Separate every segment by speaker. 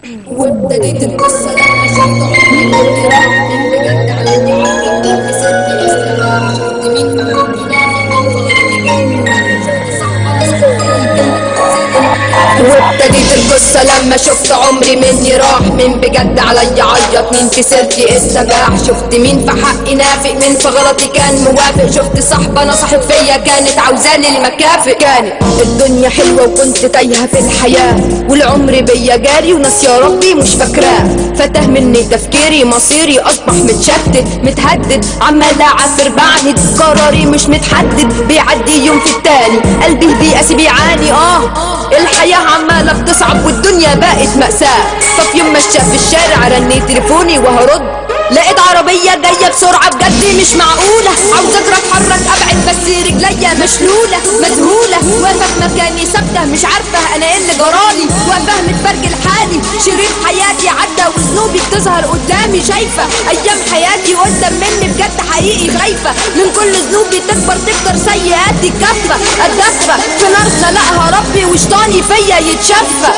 Speaker 1: وابتديت القصة لما شفت عمري من راح من بجد عليا عيط خسرت استراح شفت مين في حقي نافع مين في غلطي كان موافق شفت صاحبة نصحت فيا كانت عاوزاني المكافئ وابتديت القصة لما شفت عمري مني راح من بجد عليا عيط مين في سيرتي استباح شفت مين في حقي نافق مين في غلطي كان موافق شفت صاحبة نصحت فيا كانت عاوزاني المكافئ كانت الدنيا حلوة وكنت تايهة في الحياة والعمر بيا جاري وناس يا ربي مش فاكراه فتاه مني تفكيري مصيري اصبح متشتت متهدد عمال اعافر بعهد قراري مش متحدد بيعدي يوم في التاني قلبي بيقاسي بيعاني الحياة عمالة بتصعب والدنيا بقت مأساة ففي يوم ماشية في الشارع رنيت تليفوني وهرد لقيت عربية جاية بسرعة بجد مش معقولة عاوزة اتحرك ابعد بس رجليا مشلولة مذهولة واقفة في مكاني ثابتة مش عارفة انا ايه اللي جرالي واقفة متبرجل حالي شريط حياتي عدى وذنوبي بتظهر قدامي شايفة ايام حياتي قدام مني بجد حقيقي خايفة من كل ذنوبي تكتر سيئاتي كفة اتدفى في نار خلقها ربي وشطاني فيا يتشفى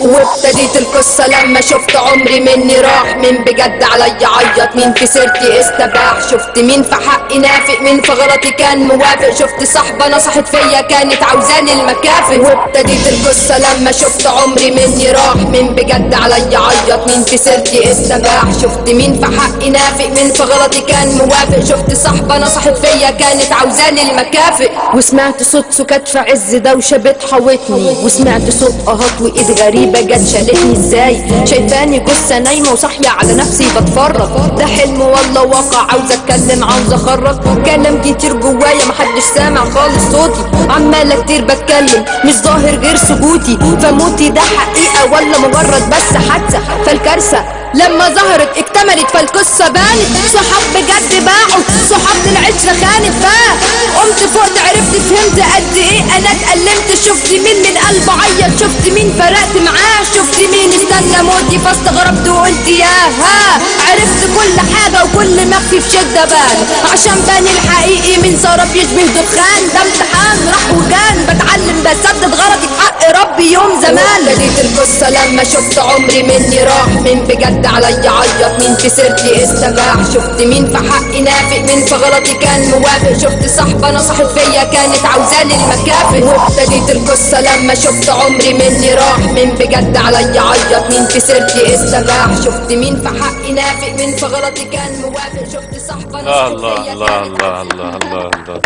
Speaker 1: وابتديت القصة لما شفت عمري مني راح من بجد عليا عيط مين في سيرتي استباح شفت مين في حقي نافق مين في غلطي كان موافق شفت صاحبة نصحت فيا كانت عاوزاني المكافئ وابتديت القصة لما شفت عمري مني راح من بجد عليا عيط مين في سيرتي استباح شفت مين في حقي نافق مين في غلطي كان موافق شفت صاحبة نصحت فيا كانت عاوزاني المكافئ وسمعت صوت سكات في عز دوشة بتحوطني وسمعت صوت اهات وايد غريبة جت شالتني ازاي شايفاني جثة نايمة وصاحية على نفسي بتفرج ده حلم ولا واقع عاوزة اتكلم عاوزة اخرج كلام كتير جوايا محدش سامع خالص صوتي عمالة كتير بتكلم مش ظاهر غير سكوتي فموتي ده حقيقة ولا مجرد بس حادثة فالكارثة لما ظهرت اكتملت فالقصة بانت صحاب بجد باعوا صحاب العشرة خانت بقى قمت فقت عرفت فهمت قد ايه انا اتألمت شفت مين من قلب عيط شفت مين فرقت معاه شفت مين استنى موتي فاستغربت وقلت ياها عرفت كل حاجة وكل مخفي في شدة بان عشان باني الحقيقي من سراب يشبه دخان ده امتحان راح وجان بتعلم بسدد غلطي في حق ربي يوم زمان بديت القصة لما شفت عمري مني راح من بجد عليا عيط مين في سيرتي استباح شفت مين في حقي نافق مين في غلطي كان موافق شفت صاحبة نصحت فيا كانت عاوزاني المكافئ وابتديت القصة لما شفت عمري مني راح من بجد عليا عيط مين في سيرتي استباح شفت مين في حقي نافق مين في غلطي كان موافق شفت صاحبة نصحت فيا
Speaker 2: الله الله الله الله الله الله،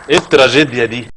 Speaker 2: ايه التراجيديا دي؟